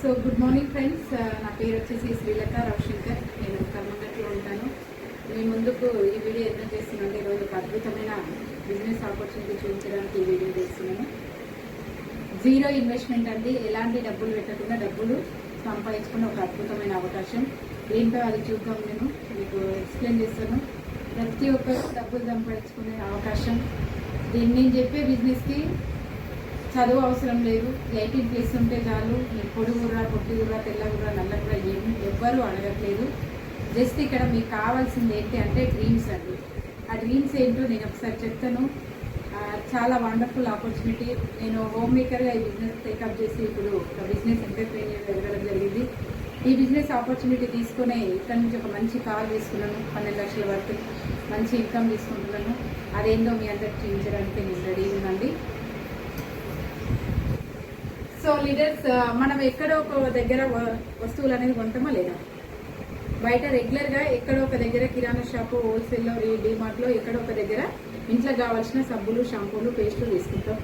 So good morning friends, నా పేరు వచ్చేసి శ్రీలత రవిశంకర్. నేను కర్మంగట్లో ఉంటాను. మీ ముందుకు ఈ వీడియో ఎందుకు చేస్తున్నాను, ఈరోజు ఒక అద్భుతమైన బిజినెస్ ఆపర్చునిటీ చూపించడానికి ఈ వీడియో చేస్తున్నాను. జీరో ఇన్వెస్ట్మెంట్ అండి, ఎలాంటి డబ్బులు పెట్టకుండా డబ్బులు సంపాదించుకున్న ఒక అద్భుతమైన అవకాశం. ఏంటో అది చూద్దాం, నేను మీకు ఎక్స్ప్లెయిన్ చేస్తాను. ప్రతి ఒక్కరు డబ్బులు సంపాదించుకునే అవకాశం. దీన్ని నేను చెప్పే బిజినెస్కి చదువు అవసరం లేదు, 18+ ఉంటే చాలు. మీరు పొడుగుర్రా, పొట్టిగుర్రా, తెల్లగుర్రా, నల్లగుర్రా ఎవ్వరూ అడగట్లేదు. జస్ట్ ఇక్కడ మీకు కావాల్సింది ఏంటి అంటే డ్రీమ్స్ అండి. ఆ డ్రీమ్స్ ఏంటో నేను ఒకసారి చెప్తాను. చాలా వండర్ఫుల్ ఆపర్చునిటీ. నేను హోమ్ మేకర్గా ఈ బిజినెస్ టేకప్ చేసి ఇప్పుడు ఒక బిజినెస్ ఎంటర్ప్రెన్యూర్ ఎదగడం జరిగింది. ఈ బిజినెస్ ఆపర్చునిటీ తీసుకునే ఇక్కడ నుంచి ఒక మంచి కార్ తీసుకున్నాను, 12 లక్షల వరకు మంచి ఇన్కమ్ తీసుకుంటున్నాను. అదేందో మీ అందరికి చూపించడానికి నేను రెడీ ఉందండి. సో లీడర్స్, మనం ఎక్కడో ఒక దగ్గర వస్తువులు అనేది కొంటామా లేదా? బయట రెగ్యులర్గా ఎక్కడో ఒక దగ్గర కిరాణా షాపు, హోల్సేల్లో, డీమార్ట్లో ఎక్కడో ఒక దగ్గర ఇంట్లో కావాల్సిన సబ్బులు, షాంపూలు, పేస్టులు తీసుకుంటాం.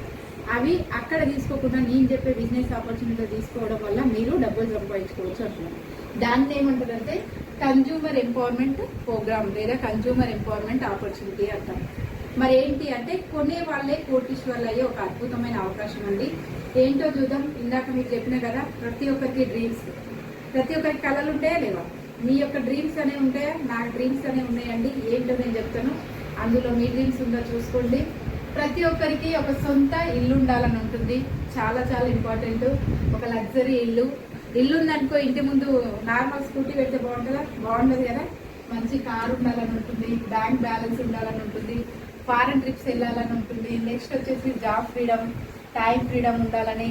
అవి అక్కడ తీసుకోకుండా నేను చెప్పే బిజినెస్ ఆపర్చునిటీ తీసుకోవడం వల్ల మీరు డబ్బులు సంపాదించుకోవచ్చు అంటున్నాను. దాన్ని ఏమంటారంటే కన్జ్యూమర్ ఎంపవర్మెంట్ ప్రోగ్రామ్ లేదా కన్జ్యూమర్ ఎంపవర్మెంట్ ఆపర్చునిటీ అంటాం. మరి ఏంటి అంటే కొనే వాళ్ళే కోటీశ్వర్లు అయ్యే ఒక అద్భుతమైన అవకాశం అండి. ఏంటో చూద్దాం. ఇందాక మీకు చెప్పిన కదా, ప్రతి ఒక్కరికి డ్రీమ్స్, ప్రతి ఒక్కరికి కళలు ఉంటాయా లేవా? మీ యొక్క డ్రీమ్స్ అనేవి ఉంటాయా? నాకు డ్రీమ్స్ అనేవి ఉన్నాయండి. ఏంటో నేను చెప్తాను, అందులో మీ డ్రీమ్స్ ఉందో చూసుకోండి. ప్రతి ఒక్కరికి ఒక సొంత ఇల్లు ఉండాలని ఉంటుంది. చాలా చాలా ఇంపార్టెంట్. ఒక లగ్జరీ ఇల్లు ఉందనుకో, ఇంటి ముందు నార్మల్ స్కూటీ పెడితే బాగుండదు కదా. మంచి కారు ఉండాలని ఉంటుంది, బ్యాంక్ బ్యాలెన్స్ ఉండాలని ఉంటుంది, ఫారెన్ ట్రిప్స్ వెళ్ళాలని ఉంటుంది. నెక్స్ట్ వచ్చేసి జాబ్ ఫ్రీడమ్, టైం ఫ్రీడమ్ ఉండాలని.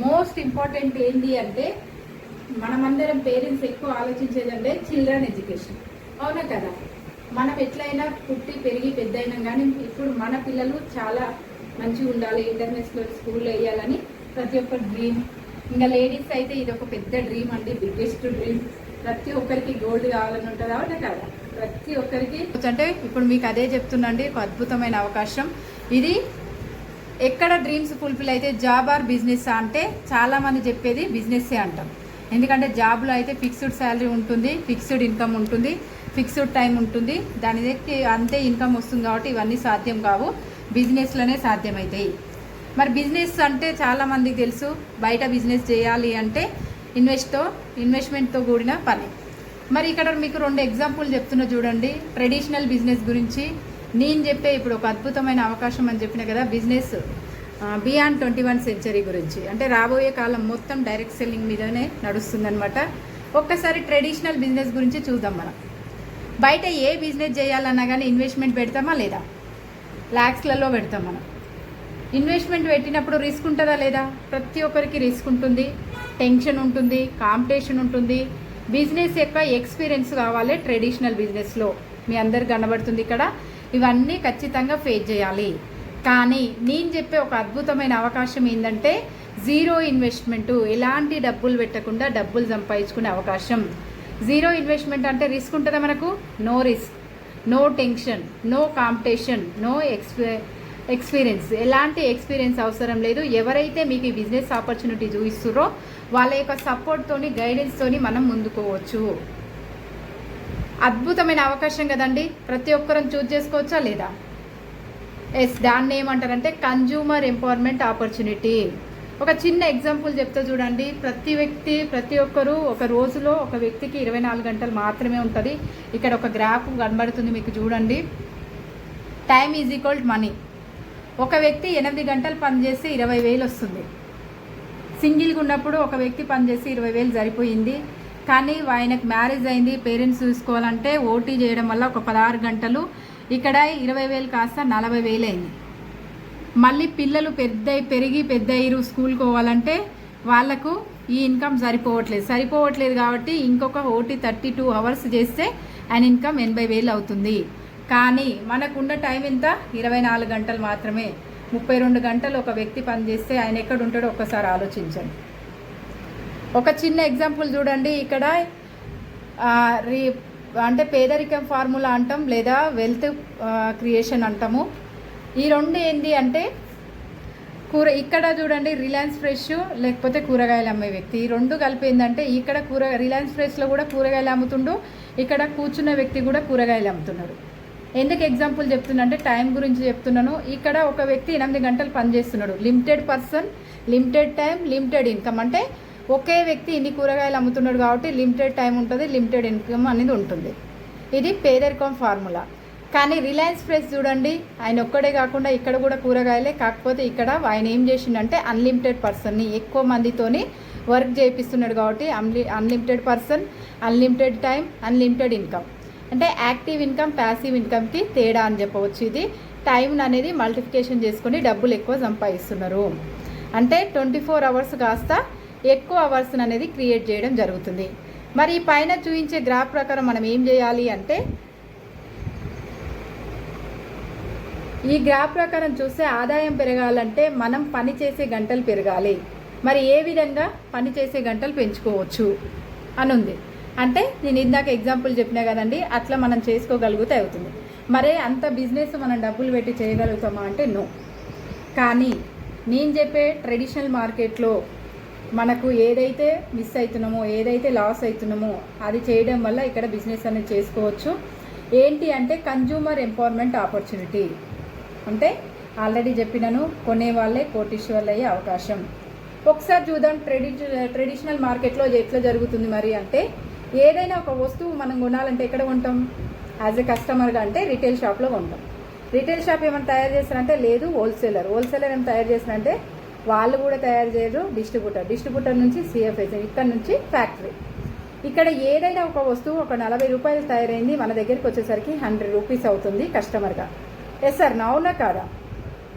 మోస్ట్ ఇంపార్టెంట్ ఏంటి అంటే మనమందరం పేరెంట్స్ ఎక్కువ ఆలోచించేదంటే చిల్డ్రన్ ఎడ్యుకేషన్. అవునా కదా? మనం ఎట్లయినా పుట్టి పెరిగి పెద్ద అయినాం, కానీ ఇప్పుడు మన పిల్లలు చాలా మంచిగా ఉండాలి, ఇంటర్నేషనల్ స్కూల్లో వేయాలని ప్రతి ఒక్క డ్రీమ్. ఇంకా లేడీస్ అయితే ఇది ఒక పెద్ద డ్రీమ్ అండి, బిగ్గెస్ట్ డ్రీమ్. ప్రతి ఒక్కరికి గోల్డ్ కావాలని ఉంటుంది. అవునా కదా? ప్రతి ఒక్కరికి అంటే ఇప్పుడు మీకు అదే చెప్తున్నాండి, ఒక అద్భుతమైన అవకాశం ఇది. ఎక్కడ డ్రీమ్స్ ఫుల్ఫిల్ అయితే జాబ్ ఆర్ బిజినెస్ అంటే చాలామంది చెప్పేది బిజినెస్సే అంటాం. ఎందుకంటే జాబ్లో అయితే ఫిక్స్డ్ శాలరీ ఉంటుంది, ఫిక్స్డ్ ఇన్కమ్ ఉంటుంది, ఫిక్స్డ్ టైం ఉంటుంది, దానికి అంతే ఇన్కమ్ వస్తుంది. కాబట్టి ఇవన్నీ సాధ్యం కావు, బిజినెస్లోనే సాధ్యమవుతాయి. మరి బిజినెస్ అంటే చాలామందికి తెలుసు, బయట బిజినెస్ చేయాలి అంటే ఇన్వెస్ట్మెంట్తో కూడిన పని. మరి ఇక్కడ మీకు 2 ఎగ్జాంపుల్ చెప్తున్నా చూడండి. ట్రెడిషనల్ బిజినెస్ గురించి నేను చెప్పే ఇప్పుడు ఒక అద్భుతమైన అవకాశం అని చెప్పిన కదా, బిజినెస్ బియాండ్ 21 సెంచరీ గురించి. అంటే రాబోయే కాలం మొత్తం డైరెక్ట్ సెల్లింగ్ మీదనే నడుస్తుందన్నమాట. ఒక్కసారి ట్రెడిషనల్ బిజినెస్ గురించి చూద్దాం. మనం బయట ఏ బిజినెస్ చేయాలన్నా కానీ ఇన్వెస్ట్మెంట్ పెడతామా లేదా? ల్యాక్స్లలో పెడతాం. మనం ఇన్వెస్ట్మెంట్ పెట్టినప్పుడు రిస్క్ ఉంటుందా లేదా? ప్రతి ఒక్కరికి రిస్క్ ఉంటుంది, టెన్షన్ ఉంటుంది, కాంపిటీషన్ ఉంటుంది. బిజినెస్ యొక్క ఎక్స్పీరియన్స్ కావాలి ట్రెడిషనల్ బిజినెస్లో. మీ అందరికి కనబడుతుంది ఇక్కడ. ఇవన్నీ ఖచ్చితంగా ఫేస్ చేయాలి. కానీ నేను చెప్పే ఒక అద్భుతమైన అవకాశం ఏంటంటే జీరో ఇన్వెస్ట్మెంటు, ఎలాంటి డబ్బులు పెట్టకుండా డబ్బులు సంపాదించుకునే అవకాశం. జీరో ఇన్వెస్ట్మెంట్ అంటే రిస్క్ ఉంటుందా మనకు? No risk, no tension, no competition, no experience. ఎలాంటి ఎక్స్పీరియన్స్ అవసరం లేదు. ఎవరైతే మీకు ఈ బిజినెస్ ఆపర్చునిటీ చూపిస్తారో వాళ్ళ యొక్క సపోర్ట్తోని, గైడెన్స్తోని మనం ముందుకోవచ్చు. అద్భుతమైన అవకాశం కదండి. ప్రతి ఒక్కరం చూజ్ చేసుకోవచ్చా లేదా? ఎస్, దాన్ని ఏమంటారంటే కన్జ్యూమర్ ఎంపవర్మెంట్ ఆపర్చునిటీ. ఒక చిన్న ఎగ్జాంపుల్ చెప్తా చూడండి. ప్రతి ఒక్కరు ఒక రోజులో ఒక వ్యక్తికి 24 గంటలు మాత్రమే ఉంటుంది. ఇక్కడ ఒక గ్రాఫ్ కనబడుతుంది మీకు చూడండి. Time is equal money. ఒక వ్యక్తి 8 గంటలు పనిచేస్తే 20,000 వస్తుంది. సింగిల్గా ఉన్నప్పుడు ఒక వ్యక్తి పనిచేసి 20,000 సరిపోయింది. కానీ ఆయనకు మ్యారేజ్ అయింది, పేరెంట్స్ చూసుకోవాలంటే ఓటీ చేయడం వల్ల ఒక 16 గంటలు, ఇక్కడ 20,000 కాస్త 40,000 అయింది. మళ్ళీ పిల్లలు పెరిగి పెద్ద అయ్యారు, స్కూల్కి పోవాలంటే వాళ్లకు ఈ ఇన్కమ్ సరిపోవట్లేదు కాబట్టి ఇంకొక ఓటీ 32 అవర్స్ చేస్తే ఆయన ఇన్కమ్ 80,000 అవుతుంది. కానీ మనకున్న టైం ఎంత? 24 గంటలు మాత్రమే. 32 గంటలు ఒక వ్యక్తి పనిచేస్తే ఆయన ఎక్కడ ఉంటాడో ఒక్కసారి ఆలోచించండి. ఒక చిన్న ఎగ్జాంపుల్ చూడండి. ఇక్కడ అంటే పేదరికం ఫార్ములా అంటాం, లేదా వెల్త్ క్రియేషన్ అంటాము. ఈ 2 ఏంటి అంటే ఇక్కడ చూడండి రిలయన్స్ ఫ్రెష్ లేకపోతే కూరగాయలు అమ్మే వ్యక్తి, ఈ రెండు కలిపిందంటే ఇక్కడ రిలయన్స్ ఫ్రెష్లో కూడా కూరగాయలు అమ్ముతుండు, ఇక్కడ కూర్చున్న వ్యక్తి కూడా కూరగాయలు అమ్ముతున్నాడు. ఎందుకు ఎగ్జాంపుల్ చెప్తున్నా అంటే టైం గురించి చెప్తున్నాను. ఇక్కడ ఒక వ్యక్తి 8 గంటలు పనిచేస్తున్నాడు, limited person, limited time, limited income. అంటే ఒకే వ్యక్తి ఇన్ని కూరగాయలు అమ్ముతున్నాడు కాబట్టి లిమిటెడ్ టైం ఉంటుంది, లిమిటెడ్ ఇన్కమ్ అనేది ఉంటుంది. ఇది పేదరికం ఫార్ములా. కానీ రిలయన్స్ ఫ్రెష్ చూడండి, ఆయన ఒక్కడే కాకుండా ఇక్కడ కూడా కూరగాయలే, కాకపోతే ఇక్కడ ఆయన ఏం చేసిండంటే అన్లిమిటెడ్ పర్సన్ని ఎక్కువ మందితోని వర్క్ చేయిస్తున్నాడు కాబట్టి unlimited person, unlimited time, unlimited income. అంటే యాక్టివ్ ఇన్కమ్, ప్యాసివ్ ఇన్కమ్కి తేడా అని చెప్పవచ్చు. ఇది టైం అనేది మల్టిప్లికేషన్ చేసుకొని డబ్బులు ఎక్కువ సంపాదిస్తున్నారు. అంటే 24 అవర్స్ కాస్త ఎక్కువ అవర్స్ అనేది క్రియేట్ చేయడం జరుగుతుంది. మరి ఈ పైన చూపించే గ్రాఫ్ ప్రకారం మనం ఏం చేయాలి అంటే, ఈ గ్రాఫ్ ప్రకారం చూస్తే ఆదాయం పెరగాలంటే మనం పని చేసే గంటలు పెరగాలి. మరి ఏ విధంగా పని చేసే గంటలు పెంచుకోవచ్చు అని ఉంది. అంటే నేను ఇందాక ఎగ్జాంపుల్ చెప్పినా కదండి, అట్లా మనం చేసుకోగలిగితే అవుతుంది. మరే అంత బిజినెస్ మనం డబ్బులు పెట్టి చేయగలుగుతామా అంటే నో. కానీ నేను చెప్పే ట్రెడిషనల్ మార్కెట్లో మనకు ఏదైతే మిస్ అవుతున్నామో, ఏదైతే లాస్ అవుతున్నామో అది చేయడం వల్ల ఇక్కడ బిజినెస్ అనేది చేసుకోవచ్చు. ఏంటి అంటే కన్జ్యూమర్ ఎంపవర్మెంట్ ఆపర్చునిటీ. అంటే ఆల్రెడీ చెప్పినాను, కొనేవాళ్ళే కోటీశ్వర్లు అయ్యే అవకాశం. ఒకసారి చూద్దాం ట్రెడిషనల్ మార్కెట్లో ఎట్లా జరుగుతుంది. మరి అంటే ఏదైనా ఒక వస్తువు మనం కొనాలంటే ఎక్కడ కొంటాం? యాజ్ ఎ కస్టమర్గా అంటే రిటైల్ షాప్లో కొంటాం. రిటైల్ షాప్ ఏమైనా తయారు చేస్తారంటే లేదు, హోల్సేలర్ ఏమైనా తయారు చేస్తారంటే వాళ్ళు కూడా తయారు చేయరు, డిస్ట్రిబ్యూటర్ నుంచి సిఎఫ్ఎస్, ఇక్కడ నుంచి ఫ్యాక్టరీ. ఇక్కడ ఏదైనా ఒక వస్తువు ఒక 40 రూపాయలు తయారైంది, మన దగ్గరికి వచ్చేసరికి 100 రూపీస్ అవుతుంది కస్టమర్గా. ఎస్ సార్, అవునా కాదా?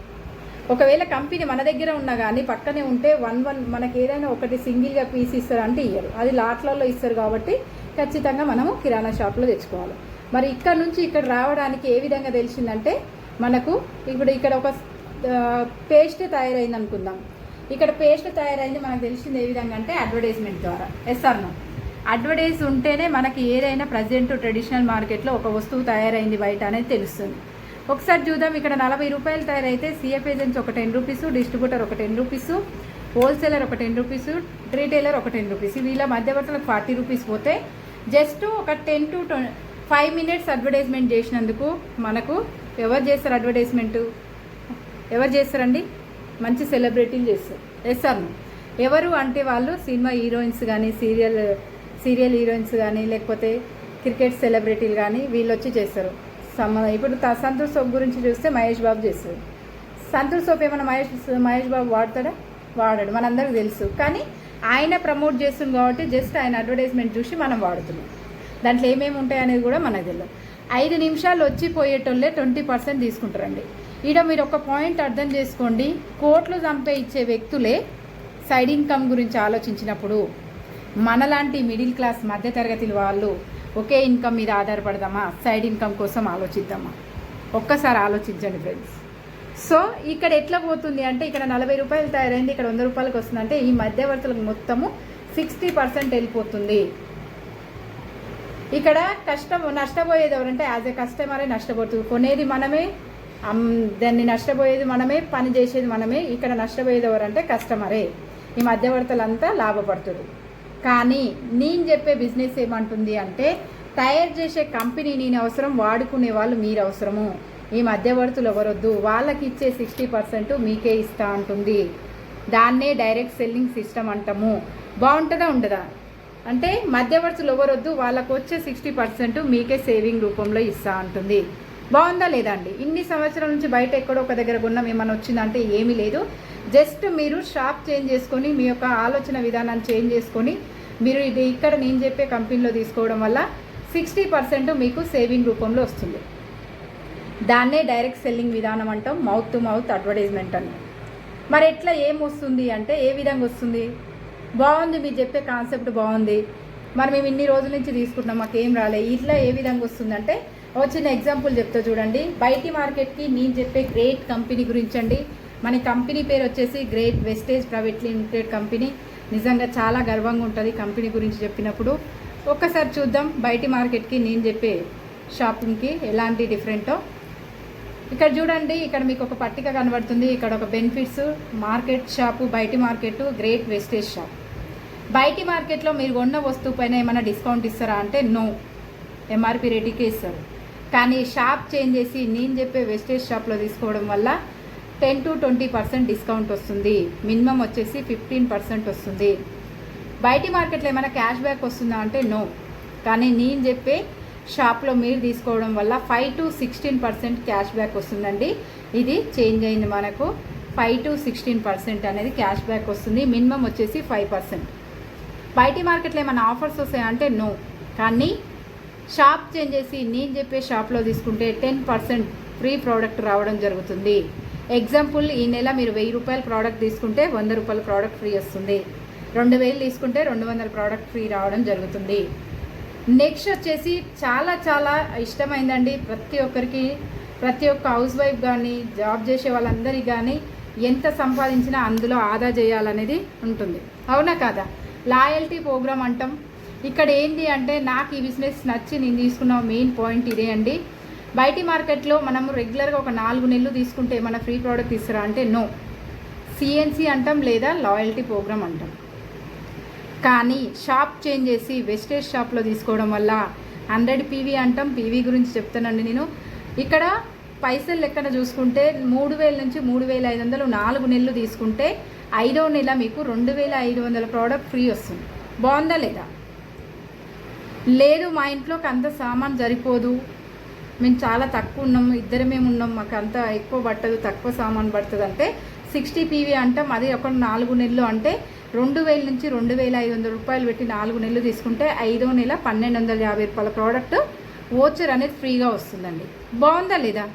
ఒకవేళ కంపెనీ మన దగ్గర ఉన్నా కానీ పక్కనే ఉంటే మనకి ఏదైనా ఒకటి సింగిల్గా పీస్ ఇస్తారు అంటే ఇయ్యరు, అది లాట్లలో ఇస్తారు. కాబట్టి ఖచ్చితంగా మనము కిరాణా షాప్లో తెచ్చుకోవాలి. మరి ఇక్కడ నుంచి ఇక్కడ రావడానికి ఏ విధంగా తెలిసిందంటే, మనకు ఇప్పుడు ఇక్కడ ఒక పేస్ట్ తయారైంది అనుకుందాం. ఇక్కడ పేస్ట్ తయారైంది మనకు తెలిసింది ఏ విధంగా అంటే అడ్వర్టైజ్మెంట్ ద్వారా. SR no? అడ్వర్టైజ్ ఉంటేనే మనకి ఏదైనా ప్రజెంట్ ట్రెడిషనల్ మార్కెట్లో ఒక వస్తువు తయారైంది బయట అనేది తెలుస్తుంది. ఒకసారి చూద్దాం. ఇక్కడ 40 రూపాయలు తయారైతే సిఎఫ్ ఏజెంట్స్ ఒక 10 రూపీస్, డిస్ట్రిబ్యూటర్ ఒక 10 రూపీస్, హోల్సేలర్ ఒక 10 రూపీస్, రీటైలర్ ఒక 10 రూపీస్, వీళ్ళ మధ్యవర్తులకు 40 రూపీస్ పోతే జస్ట్ ఒక 10 to 5 minutes అడ్వర్టైజ్మెంట్ చేసినందుకు మనకు ఎవరు చేస్తారు? అడ్వర్టైజ్మెంటు ఎవరు చేస్తారండి? మంచి సెలబ్రిటీలు చేస్తారు. ఎస్ఆర్ ఎవరు అంటే వాళ్ళు సినిమా హీరోయిన్స్ కానీ, సీరియల్ హీరోయిన్స్ కానీ, లేకపోతే క్రికెట్ సెలబ్రిటీలు కానీ వీళ్ళు వచ్చి చేస్తారు. ఇప్పుడు సంతూర్ సోప్ గురించి చూస్తే మహేష్ బాబు చేస్తారు. సంతూర్ సోప్ ఏమైనా మహేష్ బాబు వాడతాడా? వాడాడు, మనందరికీ తెలుసు. కానీ ఆయన ప్రమోట్ చేస్తుంది కాబట్టి జస్ట్ ఆయన అడ్వర్టైజ్మెంట్ చూసి మనం వాడుతున్నాం. దాంట్లో ఏమేమి ఉంటాయి అనేది కూడా మనకు తెలియదు. 5 నిమిషాలు వచ్చి పోయేటోళ్ళే 20% తీసుకుంటారండి. ఈడ మీరు ఒక పాయింట్ అర్థం చేసుకోండి, కోట్లు చంపే ఇచ్చే వ్యక్తులే సైడ్ ఇన్కమ్ గురించి ఆలోచించినప్పుడు మనలాంటి మిడిల్ క్లాస్ మధ్యతరగతి వాళ్ళు ఒకే ఇన్కమ్ మీద ఆధారపడదామా? సైడ్ ఇన్కమ్ కోసం ఆలోచిద్దామా? ఒక్కసారి ఆలోచించండి ఫ్రెండ్స్. సో ఇక్కడ ఎట్లా పోతుంది అంటే, ఇక్కడ 40 రూపాయలు తయారైంది, ఇక్కడ 100 రూపాయలకు వస్తుందంటే ఈ మధ్యవర్తులకు మొత్తము 60% వెళ్ళిపోతుంది. ఇక్కడ నష్టపోయేది ఎవరంటే యాజ్ ఎ కస్టమరే నష్టపోతుంది. కొనేది మనమే, దాన్ని నష్టపోయేది మనమే, పని చేసేది మనమే. ఇక్కడ నష్టపోయేది ఎవరంటే కస్టమరే. ఈ మధ్యవర్తులంతా లాభపడుతుంది. కానీ నేను చెప్పే బిజినెస్ ఏమంటుంది అంటే, తయారు చేసే కంపెనీ నేను అవసరం, వాడుకునే వాళ్ళు మీరు అవసరము. ఈ మధ్యవర్తులు ఎవరొద్దు, వాళ్ళకి ఇచ్చే 60% మీకే ఇస్తా అంటుంది. దాన్నే డైరెక్ట్ సెల్లింగ్ సిస్టమ్ అంటాము. బాగుంటుందా ఉండదా? అంటే మధ్యవర్తులు ఎవరొద్దు, వాళ్ళకు వచ్చే 60% మీకే సేవింగ్ రూపంలో ఇస్తా అంటుంది. బాగుందా లేదా అండి? ఇన్ని సంవత్సరాల నుంచి బయట ఎక్కడో ఒక దగ్గర కొన్నాం, ఏమన్నా వచ్చిందంటే ఏమీ లేదు. జస్ట్ మీరు షాప్ చేంజ్ చేసుకొని, మీ యొక్క ఆలోచన విధానాన్ని చేంజ్ చేసుకొని మీరు ఇది ఇక్కడ నేను చెప్పే కంపెనీలో తీసుకోవడం వల్ల 60% మీకు సేవింగ్ రూపంలో వస్తుంది. దాన్నే డైరెక్ట్ సెల్లింగ్ విధానం అంటాం, మౌత్ టు మౌత్ అడ్వర్టైజ్మెంట్ అని. మరి ఎట్లా ఏం వస్తుంది అంటే, ఏ విధంగా వస్తుంది? బాగుంది, మీరు చెప్పే కాన్సెప్ట్ బాగుంది, మరి మేము ఇన్ని రోజుల నుంచి తీసుకుంటున్నాం, మాకేం రాలే. ఇట్లా ఏ విధంగా వస్తుందంటే, చిన్న ఎగ్జాంపుల్ చెప్తా చూడండి. బయటి మార్కెట్కి నేను చెప్పే గ్రేట్ కంపెనీ గురించి అండి. మన కంపెనీ పేరు వచ్చేసి great wastage private limited company. నిజంగా చాలా గర్వంగా ఉంటుంది కంపెనీ గురించి చెప్పినప్పుడు. ఒక్కసారి చూద్దాం బయటి మార్కెట్కి నేను చెప్పే షాపింగ్కి ఎలాంటి డిఫరెంటో. ఇక్కడ చూడండి, ఇక్కడ మీకు ఒక పట్టిక కనబడుతుంది. ఇక్కడ ఒక బెనిఫిట్స్, మార్కెట్ షాపు, బయటి మార్కెట్, గ్రేట్ వెస్టేజ్ షాప్. బయటి మార్కెట్లో మీరు కొన్న వస్తువు పైన ఏమైనా డిస్కౌంట్ ఇస్తారా అంటే నో, ఎంఆర్పి రేటుకే ఇస్తారు. కానీ షాప్ చేంజ్ చేసి నేను చెప్పే వెస్టేజ్ షాప్లో తీసుకోవడం వల్ల 10 to 20% డిస్కౌంట్ వస్తుంది. మినిమం వచ్చేసి 15% వస్తుంది. బయటి మార్కెట్లో ఏమైనా క్యాష్ బ్యాక్ వస్తుందా అంటే నో. కానీ నేను చెప్పే షాప్లో మీరు తీసుకోవడం వల్ల 5 to 16% క్యాష్ బ్యాక్ వస్తుందండి. ఇది చేంజ్ అయింది, మనకు 5 to 16% అనేది క్యాష్ బ్యాక్ వస్తుంది. మినిమం వచ్చేసి 5%. బయటి మార్కెట్లో ఏమైనా ఆఫర్స్ వస్తాయంటే నో. కానీ షాప్ చేంజ్ చేసి నేను చెప్పే షాప్లో తీసుకుంటే 10% ఫ్రీ ప్రోడక్ట్ రావడం జరుగుతుంది. ఎగ్జాంపుల్, ఈ నెల మీరు 1000 రూపాయల ప్రోడక్ట్ తీసుకుంటే 100 రూపాయల ప్రోడక్ట్ ఫ్రీ వస్తుంది. 2000 తీసుకుంటే 200 ప్రోడక్ట్ ఫ్రీ రావడం జరుగుతుంది. నెక్స్ట్ వచ్చేసి చాలా చాలా ఇష్టమైందండి ప్రతి ఒక్కరికి, ప్రతి ఒక్క హౌస్ వైఫ్ కానీ జాబ్ చేసే వాళ్ళందరికీ కానీ ఎంత సంపాదించినా అందులో ఆదా చేయాలనేది ఉంటుంది, అవునా కాదా? లాయల్టీ ప్రోగ్రామ్ అంటాం. ఇక్కడ ఏంటి అంటే నాకు ఈ బిజినెస్ నచ్చి నేను తీసుకున్న మెయిన్ పాయింట్ ఇదే అండి. బయటి మార్కెట్లో మనము రెగ్యులర్గా ఒక 4 నెలలు తీసుకుంటే మన ఫ్రీ ప్రోడక్ట్ ఇస్తారా అంటే నో. సిఎన్సి అంటాం లేదా లాయల్టీ ప్రోగ్రామ్ అంటాం. కానీ షాప్ చేంజ్ చేసి వెస్టేజ్ షాప్లో తీసుకోవడం వల్ల 100 PV అంటాం. PV గురించి చెప్తానండి నేను. ఇక్కడ పైసలు లెక్కన చూసుకుంటే 3000 నుంచి 3500 4 నెలలు తీసుకుంటే 5వ నెల మీకు 2500 ప్రోడక్ట్ ఫ్రీ వస్తుంది. బాగుందా లేదా? లేదు, మా ఇంట్లోకి అంత సామాన్ సరిపోదు, మేము చాలా తక్కువ ఉన్నాం, ఇద్దరమే ఉన్నాం, మాకు అంత ఎక్కువ పట్టదు, తక్కువ సామాన్ పడుతుంది అంటే 60 PV అంటాం. అది ఒక 4 నెలలు అంటే 2000 నుంచి 2500 రూపాయలు పెట్టి 4 నెలలు తీసుకుంటే 5వ నెల 1250 రూపాయల ప్రోడక్ట్ వోచర్ అనేది ఫ్రీగా వస్తుందండి. బాగుందా లేదా?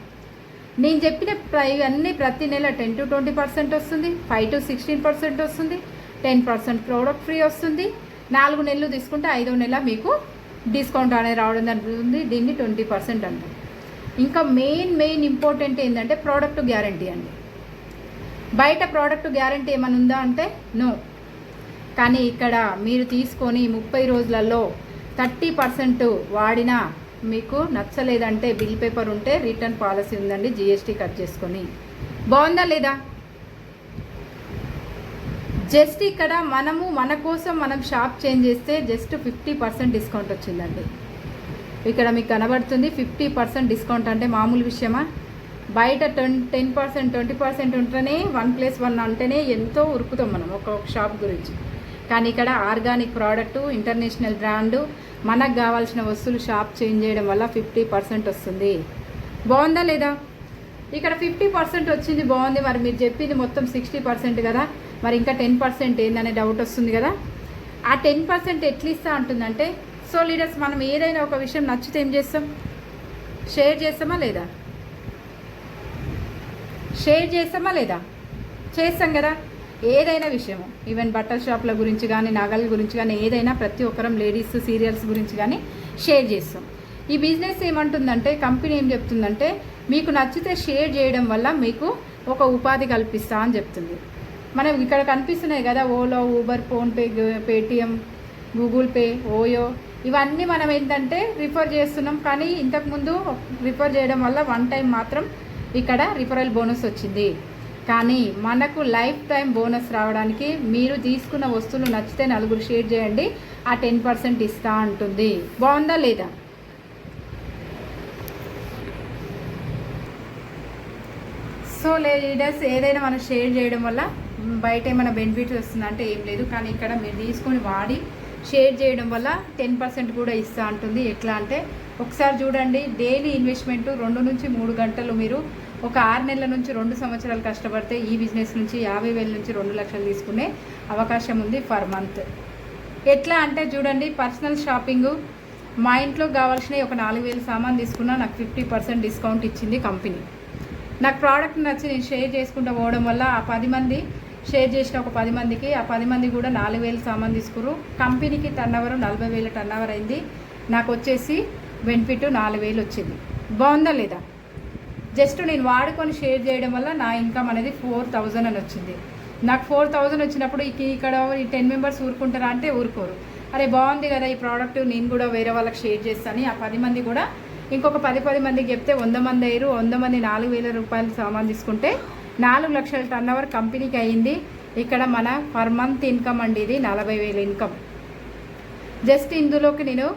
నేను చెప్పిన ఇవన్నీ ప్రతి నెల 10 to 20% వస్తుంది, 5 to 16% వస్తుంది, 10% ప్రోడక్ట్ ఫ్రీ వస్తుంది. 4 నెలలు తీసుకుంటే 5వ నెల మీకు డిస్కౌంట్ అనేది రావడం జరుగుతుంది. దీన్ని 20% అంటారు. ఇంకా మెయిన్ ఇంపార్టెంట్ ఏంటంటే ప్రోడక్ట్ గ్యారంటీ అండి. బయట ప్రోడక్ట్ గ్యారంటీ ఏమైనా ఉందా అంటే నో. కానీ ఇక్కడ మీరు తీసుకొని 30 రోజులలో 30% వాడినా మీకు నచ్చలేదంటే బిల్ పేపర్ ఉంటే రిటర్న్ పాలసీ ఉందండి, GST కట్ చేసుకొని. బాగుందా లేదా? జస్ట్ ఇక్కడ మనము మన కోసం మనం షాప్ చేంజ్ చేస్తే జస్ట్ 50% డిస్కౌంట్ వచ్చిందండి. ఇక్కడ మీకు కనబడుతుంది 50% డిస్కౌంట్ అంటే మామూలు విషయమా? బయట 10% 20% ఉంటేనే 1+1 అంటేనే ఎంతో ఉరుకుతాం మనం ఒక షాప్ గురించి. కానీ ఇక్కడ ఆర్గానిక్ ప్రోడక్టు, ఇంటర్నేషనల్ బ్రాండు, మనకు కావాల్సిన వస్తువులు షాప్ చేంజ్ చేయడం వల్ల 50% వస్తుంది. బాగుందా లేదా? ఇక్కడ 50% వచ్చింది, బాగుంది. మరి మీరు చెప్పింది మొత్తం 60% కదా, మరి ఇంకా 10% ఏందనే డౌట్ వస్తుంది కదా. ఆ 10% ఎట్లా ఇస్తా అంటుందంటే, సో లీడర్స్, మనం ఏదైనా ఒక విషయం నచ్చితే ఏం చేస్తాం? షేర్ చేస్తామా లేదా? షేర్ చేస్తామా లేదా? చేస్తాం కదా. ఏదైనా విషయము, ఈవెన్ బట్టల షాప్ల గురించి కానీ, నగల గురించి కానీ, ఏదైనా ప్రతి ఒక్కరం లేడీస్ సీరియల్స్ గురించి కానీ షేర్ చేస్తాం. ఈ బిజినెస్ ఏమంటుందంటే, కంపెనీ ఏం చెప్తుందంటే, మీకు నచ్చితే షేర్ చేయడం వల్ల మీకు ఒక ఉపాధి కల్పిస్తా అని చెప్తుంది. మనం ఇక్కడ కనిపిస్తున్నాయి కదా, ఓలో, Uber, PhonePe, Paytm, Google Pay, OYO, ఇవన్నీ మనం ఏంటంటే రిఫర్ చేస్తున్నాం. కానీ ఇంతకుముందు రిఫర్ చేయడం వల్ల 1 టైం మాత్రం ఇక్కడ రిఫరల్ బోనస్ వచ్చింది. కానీ మనకు లైఫ్ టైం బోనస్ రావడానికి మీరు తీసుకున్న వస్తువులు నచ్చితే 4 షేర్ చేయండి, ఆ 10% ఇస్తా అంటుంది. బాగుందా లేదా? సో లీడర్స్, ఏదైనా మనం షేర్ చేయడం వల్ల బయట ఏమైనా బెనిఫిట్స్ వస్తుందంటే ఏం లేదు. కానీ ఇక్కడ మీరు తీసుకొని వాడి షేర్ చేయడం వల్ల 10% కూడా ఇస్తా అంటుంది. ఎట్లా అంటే ఒకసారి చూడండి, డైలీ ఇన్వెస్ట్మెంట్ 2 నుంచి 3 గంటలు మీరు ఒక 6 నెలల నుంచి 2 సంవత్సరాలు కష్టపడితే ఈ బిజినెస్ నుంచి 50,000 నుంచి 2 లక్షలు తీసుకునే అవకాశం ఉంది పర్ మంత్. ఎట్లా అంటే చూడండి, పర్సనల్ షాపింగ్, మా ఇంట్లోకి కావాల్సినవి ఒక 4,000 సామాన్ తీసుకున్నా నాకు 50% డిస్కౌంట్ ఇచ్చింది కంపెనీ. నాకు ప్రోడక్ట్ నచ్చి నేను షేర్ చేసుకుంటూ పోవడం వల్ల ఆ 10 మంది షేర్ చేసిన ఒక 10 మందికి, ఆ 10 మంది కూడా 4,000 సామాన్ తీసుకురు. కంపెనీకి టర్నోవర్ 40,000 టర్నోవర్ అయింది. నాకు వచ్చేసి బెనిఫిట్ 4,000 వచ్చింది. బాగుందా లేదా? జస్ట్ నేను వాడుకొని షేర్ చేయడం వల్ల నా ఇన్కమ్ అనేది 4,000 అని వచ్చింది. నాకు 4,000 వచ్చినప్పుడు ఇక్కడ ఈ 10 మెంబర్స్ ఊరుకుంటారా అంటే ఊరుకోరు. అరే బాగుంది కదా ఈ ప్రోడక్ట్, నేను కూడా వేరే వాళ్ళకి షేర్ చేస్తాను. ఆ 10 మంది కూడా ఇంకొక 10 మందికి చెప్తే 100 మంది అయ్యారు. 100 మంది 4,000 రూపాయలు సామాన్ తీసుకుంటే 4 లక్షల టర్న్ ఓవర్ కంపెనీకి అయ్యింది. ఇక్కడ మన పర్ మంత్ ఇన్కమ్ అండి, ఇది 40,000 ఇన్కమ్. జస్ట్ ఇందులోకి నేను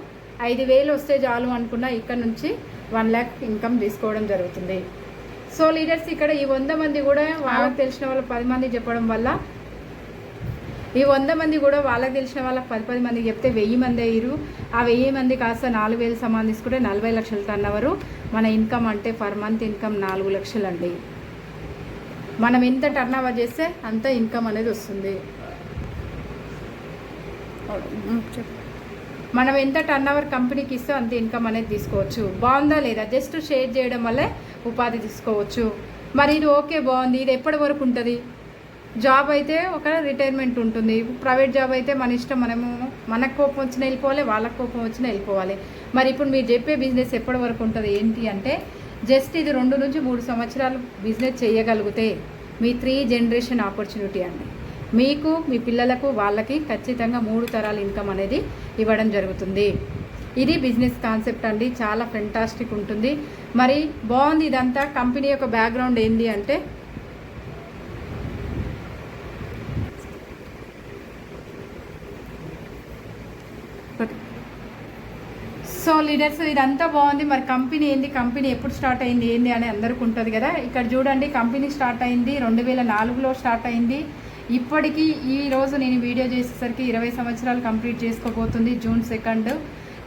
5,000 వస్తే చాలు అనుకున్నా, ఇక్కడ నుంచి 1 lakh ఇన్కమ్ తీసుకోవడం జరుగుతుంది. సో లీడర్స్ ఇక్కడ ఈ 100 మంది కూడా వాళ్ళకి తెలిసిన వాళ్ళు 10 మంది చెప్పడం వల్ల, ఈ 100 మంది కూడా వాళ్ళకి తెలిసిన వాళ్ళకి 10 మందికి చెప్తే 1000 మంది అయ్యారు. ఆ 1000 మంది కాస్త 4,000 సామాన్ తీసుకుంటే 40 లక్షల టర్న్ ఓవర్. మన ఇన్కమ్ అంటే పర్ మంత్ ఇన్కమ్ 4 లక్షలు అండి. మనం ఎంత టర్న్ ఓవర్ చేస్తే అంత ఇన్కమ్ అనేది వస్తుంది. మనం ఎంత టర్న్ ఓవర్ కంపెనీకి ఇస్తే అంత ఇన్కమ్ అనేది తీసుకోవచ్చు. బాగుందా లేదా? జస్ట్ షేర్ చేయడం వల్లే ఉపాధి తీసుకోవచ్చు. మరి ఇది ఓకే, బాగుంది. ఇది ఎప్పటి వరకు ఉంటుంది? జాబ్ అయితే ఒక రిటైర్మెంట్ ఉంటుంది. ప్రైవేట్ జాబ్ అయితే మన ఇష్టం, మనకు కోపం వచ్చిన వెళ్ళిపోవాలి, వాళ్ళకి కోపం వచ్చిన వెళ్ళిపోవాలి. మరి ఇప్పుడు మీరు చెప్పే బిజినెస్ ఎప్పటి వరకు ఉంటుంది ఏంటి అంటే, జస్ట్ ఇది 2 నుంచి 3 సంవత్సరాలు బిజినెస్ చేయగలిగితే మీ 3 జనరేషన్ ఆపర్చునిటీ అండి. మీకు, మీ పిల్లలకు, వాళ్ళకి ఖచ్చితంగా 3 తరాల ఇన్కమ్ అనేది ఇవ్వడం జరుగుతుంది. ఇది బిజినెస్ కాన్సెప్ట్ అండి, చాలా ఫెంటాస్టిక్ ఉంటుంది. మరి బాగుంది ఇదంతా. కంపెనీ యొక్క బ్యాక్గ్రౌండ్ ఏంటి అంటే, సో లీడర్స్ ఇదంతా బాగుంది. మరి కంపెనీ ఏంది, కంపెనీ ఎప్పుడు స్టార్ట్ అయింది ఏంది అని అందరికీ ఉంటుంది కదా. ఇక్కడ చూడండి, కంపెనీ స్టార్ట్ అయింది 2004లో స్టార్ట్ అయింది. ఇప్పటికీ ఈ రోజు నేను వీడియో చేసేసరికి 20 సంవత్సరాలు కంప్లీట్ చేసుకోబోతుంది, June 2.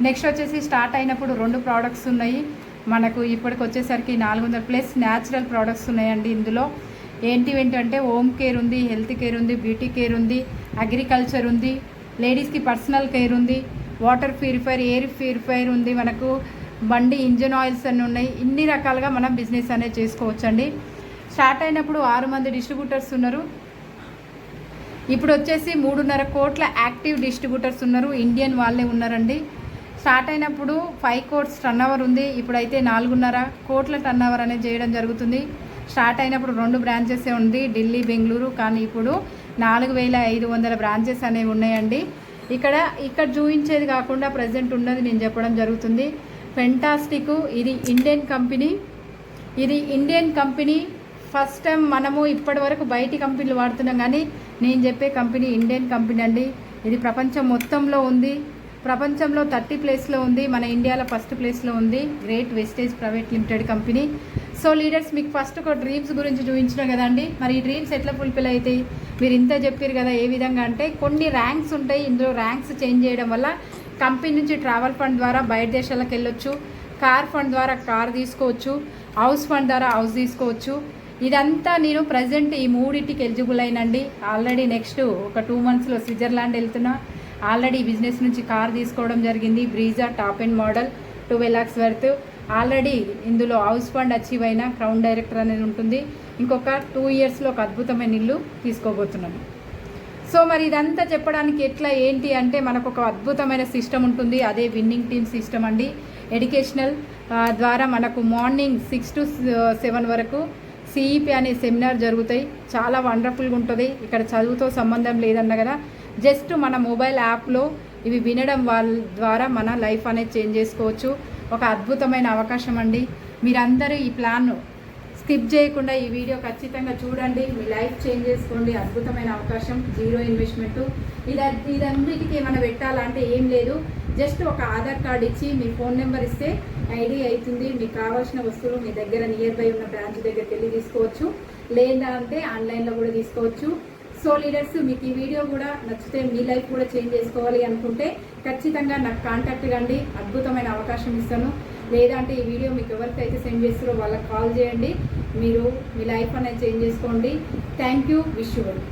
నెక్స్ట్ వచ్చేసి స్టార్ట్ అయినప్పుడు 2 ప్రోడక్ట్స్ ఉన్నాయి మనకు. ఇప్పటికి వచ్చేసరికి 400+ న్యాచురల్ ప్రోడక్ట్స్ ఉన్నాయండి. ఇందులో ఏంటంటే హోమ్ కేర్ ఉంది, హెల్త్ కేర్ ఉంది, బ్యూటీ కేర్ ఉంది, అగ్రికల్చర్ ఉంది, లేడీస్కి పర్సనల్ కేర్ ఉంది, వాటర్ ప్యూరిఫైర్, ఎయిర్ ప్యూరిఫైర్ ఉంది, మనకు బండి ఇంజన్ ఆయిల్స్ అన్నీ ఉన్నాయి. ఇన్ని రకాలుగా మనం బిజినెస్ అనేది చేసుకోవచ్చండి. స్టార్ట్ అయినప్పుడు 6 మంది డిస్ట్రిబ్యూటర్స్ ఉన్నారు. ఇప్పుడు వచ్చేసి 3.5 కోట్ల యాక్టివ్ డిస్ట్రిబ్యూటర్స్ ఉన్నారు, ఇండియన్ వాళ్ళే ఉన్నారండి. స్టార్ట్ అయినప్పుడు 5 crores టర్న్ ఓవర్ ఉంది. ఇప్పుడైతే 4.5 కోట్ల టర్న్ ఓవర్ అనేది చేయడం జరుగుతుంది. స్టార్ట్ అయినప్పుడు 2 బ్రాంచెసే ఉంది, ఢిల్లీ, బెంగళూరు. కానీ ఇప్పుడు 4,500 బ్రాంచెస్ అనేవి ఉన్నాయండి. ఇక్కడ చూపించేది కాకుండా ప్రజెంట్ ఉన్నది నేను చెప్పడం జరుగుతుంది. ఫెంటాస్టిక్. ఇది ఇండియన్ కంపెనీ. ఫస్ట్ టైం మనము ఇప్పటి వరకు బయటి కంపెనీలు వాడుతున్నాం, కానీ నేను చెప్పే కంపెనీ ఇండియన్ కంపెనీ అండి. ఇది ప్రపంచం మొత్తంలో ఉంది, ప్రపంచంలో 30 ప్లేస్లో ఉంది, మన ఇండియాలో ఫస్ట్ ప్లేస్లో ఉంది. Great wastage private limited company. So leaders, మీకు ఫస్ట్ ఒక డ్రీమ్స్ గురించి చూపించినా కదండి. మరి ఈ డ్రీమ్స్ ఎట్లా ఫుల్ఫిల్ అవుతాయి? మీరు ఇంత చెప్పారు కదా. ఏ విధంగా అంటే, కొన్ని ర్యాంక్స్ ఉంటాయి. ఇందులో ర్యాంక్స్ చేంజ్ చేయడం వల్ల కంపెనీ నుంచి ట్రావెల్ ఫండ్ ద్వారా బయట దేశాలకు వెళ్ళొచ్చు, కార్ ఫండ్ ద్వారా కార్ తీసుకోవచ్చు, హౌస్ ఫండ్ ద్వారా హౌస్ తీసుకోవచ్చు. ఇదంతా నేను ప్రజెంట్ ఈ 3టికి ఎలిజిబుల్ అయినండి. ఆల్రెడీ నెక్స్ట్ ఒక 2 monthsలో స్విట్జర్లాండ్ వెళ్తున్నా. ఆల్రెడీ బిజినెస్ నుంచి కార్ తీసుకోవడం జరిగింది, Brezza top end model, 12 lakhs worth. Already ఇందులో హౌస్ ఫండ్ అచీవ్ అయిన క్రౌన్ డైరెక్టర్ అనేది ఉంటుంది. ఇంకొక 2 yearsలో ఒక అద్భుతమైన ఇల్లు తీసుకోబోతున్నాను. సో మరి ఇదంతా చెప్పడానికి ఎట్లా ఏంటి అంటే, మనకు ఒక అద్భుతమైన సిస్టమ్ ఉంటుంది. అదే విన్నింగ్ టీమ్ సిస్టమ్ అండి. ఎడ్యుకేషనల్ ద్వారా మనకు మార్నింగ్ 6 to 7 వరకు CEP అనే సెమినార్ జరుగుతాయి. చాలా వండర్ఫుల్గా ఉంటుంది. ఇక్కడ చదువుతో సంబంధం లేదన్న కదా, జస్ట్ మన మొబైల్ యాప్లో ఇవి వినడం ద్వారా మన లైఫ్ అనేది చేంజ్ చేసుకోవచ్చు. ఒక అద్భుతమైన అవకాశం అండి. మీరందరూ ఈ ప్లాన్ స్కిప్ చేయకుండా ఈ వీడియో ఖచ్చితంగా చూడండి, మీ లైఫ్ చేంజ్ చేసుకోండి. అద్భుతమైన అవకాశం, 0 ఇన్వెస్ట్మెంట్. ఇదన్నిటికీ ఏమైనా పెట్టాలంటే ఏం లేదు, జస్ట్ ఒక ఆధార్ కార్డ్ ఇచ్చి మీ ఫోన్ నెంబర్ ఇస్తే ఐడి అవుతుంది. మీకు కావాల్సిన వస్తువులు మీ దగ్గర నియర్ బై ఉన్న బ్రాంచ్ దగ్గరికి వెళ్ళి తీసుకోవచ్చు, లేదా అంటే ఆన్లైన్లో కూడా తీసుకోవచ్చు. సో లీడర్స్, మీకు ఈ వీడియో కూడా నచ్చితే, మీ లైఫ్ కూడా చేంజ్ చేసుకోవాలి అనుకుంటే ఖచ్చితంగా నాకు కాంటాక్ట్ కండి, అద్భుతమైన అవకాశం ఇస్తాను. లేదంటే ఈ వీడియో మీకు ఎవరికైతే సెండ్ చేస్తారో వాళ్ళకి కాల్ చేయండి. మీరు మీ లైఫ్ అనేది చేంజ్ చేసుకోండి. Thank you. Wish you well.